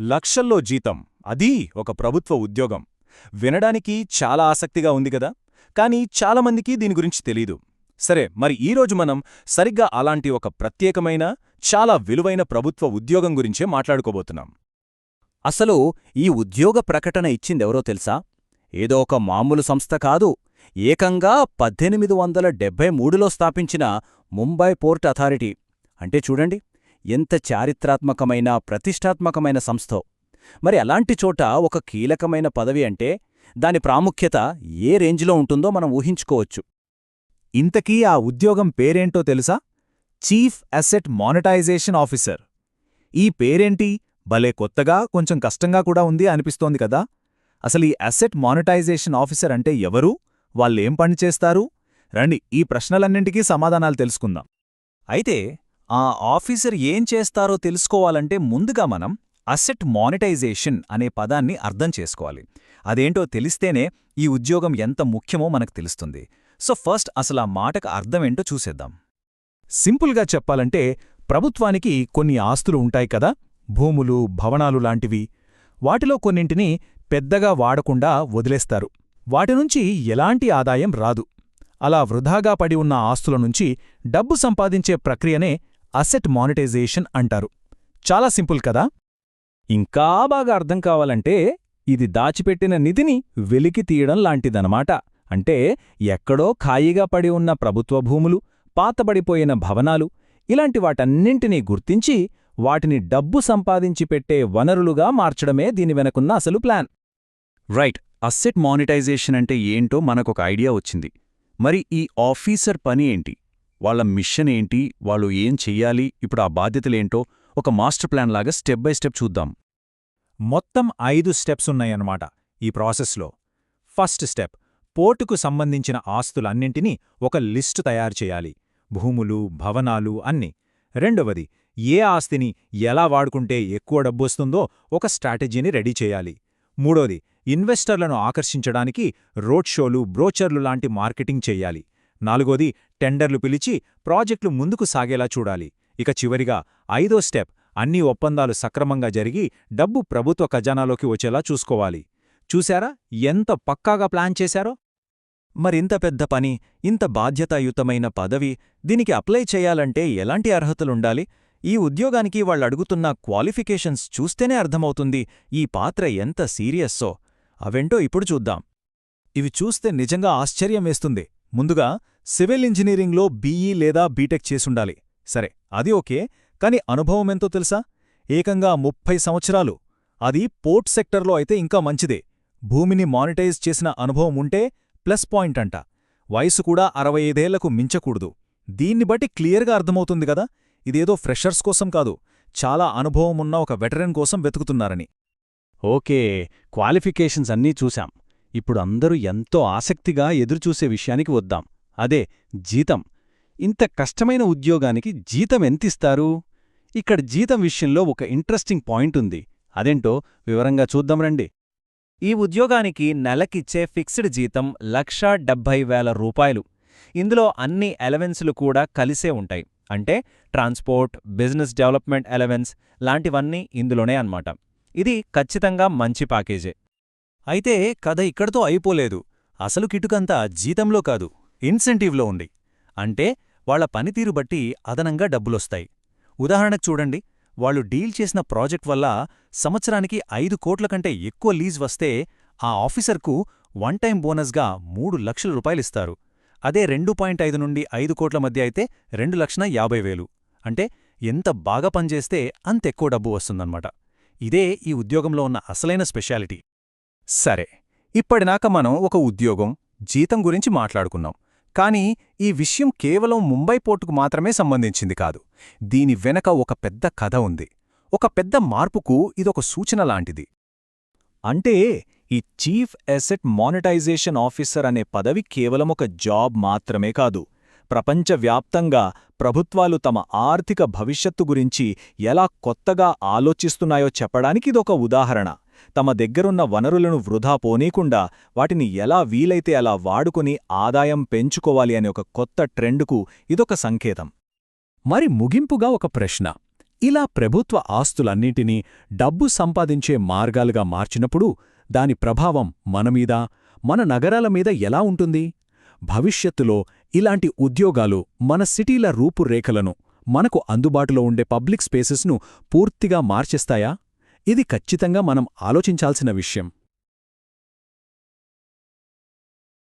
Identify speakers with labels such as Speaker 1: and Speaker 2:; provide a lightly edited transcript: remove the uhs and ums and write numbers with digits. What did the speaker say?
Speaker 1: లక్షల్లో జీతం, అదీ ఒక ప్రభుత్వ ఉద్యోగం. వినడానికి చాలా ఆసక్తిగా ఉంది గదా, కానీ చాలామందికి దీని గురించి తెలీదు. సరే, మరి ఈరోజు మనం సరిగ్గా అలాంటి ఒక ప్రత్యేకమైన, చాలా విలువైన ప్రభుత్వ ఉద్యోగం గురించే మాట్లాడుకోబోతున్నాం.
Speaker 2: అసలు ఈ ఉద్యోగ ప్రకటన ఇచ్చిందెవరో తెలుసా? ఏదో ఒక మామూలు సంస్థ కాదు. ఏకంగా 1873లో స్థాపించిన ముంబై పోర్ట్ అథారిటీ. అంటే చూడండి, ఎంత చారిత్రాత్మకమైన, ప్రతిష్టాత్మకమైన సంస్థో. మరి అలాంటి చోట ఒక కీలకమైన పదవి అంటే దాని ప్రాముఖ్యత ఏ రేంజ్లో ఉంటుందో మనం ఊహించుకోవచ్చు.
Speaker 3: ఇంతకీ ఆ ఉద్యోగం పేరేంటో తెలుసా? Chief asset monetization officer. ఈ పేరేంటి, భలే కొత్తగా, కొంచెం కష్టంగా కూడా ఉంది అనిపిస్తోంది కదా. అసలు ఈ అసెట్ మానిటైజేషన్ ఆఫీసర్ అంటే ఎవరు, వాళ్ళేం పనిచేస్తారు? రండి, ఈ ప్రశ్నలన్నింటికీ సమాధానాలు తెలుసుకుందాం.
Speaker 1: అయితే ఆ ఆఫీసర్ ఏం చేస్తారో తెలుసుకోవాలంటే ముందుగా మనం అసెట్ మానిటైజేషన్ అనే పదాన్ని అర్థం చేసుకోవాలి. అదేంటో తెలిస్తేనే ఈ ఉద్యోగం ఎంత ముఖ్యమో మనకు తెలుస్తుంది. సో ఫస్ట్ అసలు ఆ మాటకు అర్థమేంటో చూసేద్దాం.
Speaker 3: సింపుల్గా చెప్పాలంటే, ప్రభుత్వానికి కొన్ని ఆస్తులు ఉంటాయి కదా, భూములు, భవనాలు లాంటివి. వాటిలో కొన్నింటిని పెద్దగా వాడకుండా వదిలేస్తారు. వాటినుంచి ఎలాంటి ఆదాయం రాదు. అలా వృధాగా పడి ఉన్న ఆస్తుల నుంచి డబ్బు సంపాదించే ప్రక్రియనే అసెట్ మానిటైజేషన్ అంటారు. చాలా సింపుల్ కదా.
Speaker 1: ఇంకా బాగా అర్థం కావాలంటే, ఇది దాచిపెట్టిన నిధిని వెలికి తీయడం లాంటిదనమాట. అంటే ఎక్కడో ఖాళీగా పడి ఉన్న ప్రభుత్వ భూములు, పాతబడిపోయిన భవనాలు, ఇలాంటి వాటన్నింటినీ గుర్తించి వాటిని డబ్బు సంపాదించి పెట్టే వనరులుగా మార్చడమే దీని వెనకున్న అసలు ప్లాన్.
Speaker 2: రైట్. అసెట్ మానిటైజేషన్ అంటే ఏంటో మనకొక ఐడియా వచ్చింది. మరి ఈ ఆఫీసర్ పని ఏంటి? వాళ్ళ మిషన్ ఏంటి? వాళ్ళు ఏం చెయ్యాలి? ఇప్పుడు ఆ బాధ్యతలేంటో ఒక మాస్టర్ ప్లాన్ లాగా స్టెప్ బై స్టెప్ చూద్దాం.
Speaker 3: మొత్తం 5 స్టెప్స్ ఉన్నాయన్నమాట ఈ ప్రాసెస్లో. ఫస్ట్ స్టెప్, పోర్టుకు సంబంధించిన ఆస్తులన్నింటినీ ఒక లిస్టు తయారు చేయాలి. భూములు, భవనాలు అన్నీ. రెండవది, ఏ ఆస్తిని ఎలా వాడుకుంటే ఎక్కువ డబ్బొస్తుందో ఒక స్ట్రాటజీని రెడీ చేయాలి. మూడోది, ఇన్వెస్టర్లను ఆకర్షించడానికి రోడ్ షోలు, బ్రోచర్లు లాంటి మార్కెటింగ్ చెయ్యాలి. నాలుగోది, టెండర్లు పిలిచి ప్రాజెక్టులు ముందుకు సాగేలా చూడాలి. ఇక చివరిగా 5వ స్టెప్, అన్ని ఒప్పందాలు సక్రమంగా జరిగి డబ్బు ప్రభుత్వ ఖజానాలోకి వచ్చేలా చూసుకోవాలి. చూశారా ఎంత పక్కాగా ప్లాన్ చేశారో?
Speaker 1: మరింత పెద్ద పని, ఇంత బాధ్యతాయుతమైన పదవి, దీనికి అప్లై చేయాలంటే ఎలాంటి అర్హతలుండాలి? ఈ ఉద్యోగానికి వాళ్ళడుగుతున్న క్వాలిఫికేషన్స్ చూస్తేనే అర్థమవుతుంది ఈ పాత్ర ఎంత సీరియస్సో. అవేంటో ఇప్పుడు చూద్దాం.
Speaker 3: ఇవి చూస్తే నిజంగా ఆశ్చర్యం వేస్తుంది. ముందుగా, సివిల్ ఇంజనీరింగ్లో బీఈ లేదా బీటెక్ చేసుండాలి. సరే, అది ఓకే, కాని అనుభవమెంతో తెలుసా? ఏకంగా 30 సంవత్సరాలు. అది పోర్ట్ సెక్టర్లో అయితే ఇంకా మంచిదే. భూమిని మానిటైజ్ చేసిన అనుభవం ఉంటే ప్లస్ పాయింట్ అంట. వయసు కూడా 65 ఏళ్లకు మించకూడదు. దీన్ని బట్టి క్లియర్గా అర్థమవుతుంది గదా, ఇదేదో ఫ్రెషర్స్ కోసం కాదు, చాలా అనుభవమున్న ఒక వెటరన్ కోసం వెతుకుతున్నారని.
Speaker 2: ఓకే, క్వాలిఫికేషన్స్ అన్నీ చూశాం. ఇప్పుడు అందరూ ఎంతో ఆసక్తిగా ఎదురుచూసే విషయానికి వద్దాం. అదే జీతం. ఇంత కష్టమైన ఉద్యోగానికి జీతం ఎంతిస్తారు? ఇక్కడ జీతం విషయంలో ఒక ఇంట్రెస్టింగ్ పాయింట్ ఉంది. అదేంటో వివరంగా చూద్దాం రండి.
Speaker 1: ఈ ఉద్యోగానికి నెలకిచ్చే ఫిక్స్డ్ జీతం 1,70,000 రూపాయలు. ఇందులో అన్ని ఎలవెన్సులు కూడా కలిసే ఉంటాయి. అంటే ట్రాన్స్పోర్ట్, బిజినెస్ డెవలప్మెంట్ ఎలవెన్స్ లాంటివన్నీ ఇందులోనే అన్నమాట. ఇది ఖచ్చితంగా మంచి ప్యాకేజే.
Speaker 3: అయితే కథ ఇక్కడితో అయిపోలేదు. అసలు కిటుకంతా జీతంలో కాదు, ఇన్సెంటివ్లో ఉంది. అంటే వాళ్ల పనితీరు బట్టి అదనంగా డబ్బులొస్తాయి. ఉదాహరణకు చూడండి, వాళ్ళు డీల్ చేసిన ప్రాజెక్ట్ వల్ల సంవత్సరానికి 5 కోట్ల కంటే ఎక్కువ లీజ్ వస్తే ఆ ఆఫీసర్కు వన్ టైం బోనస్గా 3 లక్షల రూపాయలిస్తారు. అదే 2.5 నుండి 5 కోట్ల మధ్య అయితే 2,50,000. అంటే ఎంత బాగా పనిచేస్తే అంతెక్కువ డబ్బు వస్తుందన్నమాట. ఇదే ఈ ఉద్యోగంలో ఉన్న అసలైన స్పెషాలిటీ. సరే, ఇప్పటిదాకా మనం ఒక ఉద్యోగం, జీతం గురించి మాట్లాడుకున్నాం. కానీ ఈ విషయం కేవలం ముంబై పోర్టుకు మాత్రమే సంబంధించింది కాదు. దీని వెనక ఒక పెద్ద కథ ఉంది. ఒక పెద్ద మార్పుకు ఇదొక సూచన లాంటిది. అంటే ఈ చీఫ్ అసెట్ మానిటైజేషన్ ఆఫీసర్ అనే పదవి కేవలం ఒక జాబ్ మాత్రమే కాదు. ప్రపంచవ్యాప్తంగా ప్రభుత్వాలు తమ ఆర్థిక భవిష్యత్తు గురించి ఎలా కొత్తగా ఆలోచిస్తున్నాయో చెప్పడానికి ఇదొక ఉదాహరణ. తమ దగ్గరున్న వనరులను వృధా పోనీకుండా వాటిని ఎలా వీలైతే అలా వాడుకుని ఆదాయం పెంచుకోవాలి అనే ఒక కొత్త ట్రెండుకు ఇదొక సంకేతం. మరి ముగింపుగా ఒక ప్రశ్న. ఇలా ప్రభుత్వ ఆస్తులన్నింటినీ డబ్బు సంపాదించే మార్గాలుగా మార్చినప్పుడు దాని ప్రభావం మనమీద, మన నగరాల మీద ఎలా ఉంటుంది? భవిష్యత్తులో ఇలాంటి ఉద్యోగాలు మన సిటీల రూపురేఖలను, మనకు అందుబాటులో ఉండే పబ్లిక్ స్పేసెస్ను పూర్తిగా మార్చేస్తాయా? ఇది ఖచ్చితంగా మనం ఆలోచించాల్సిన విషయం.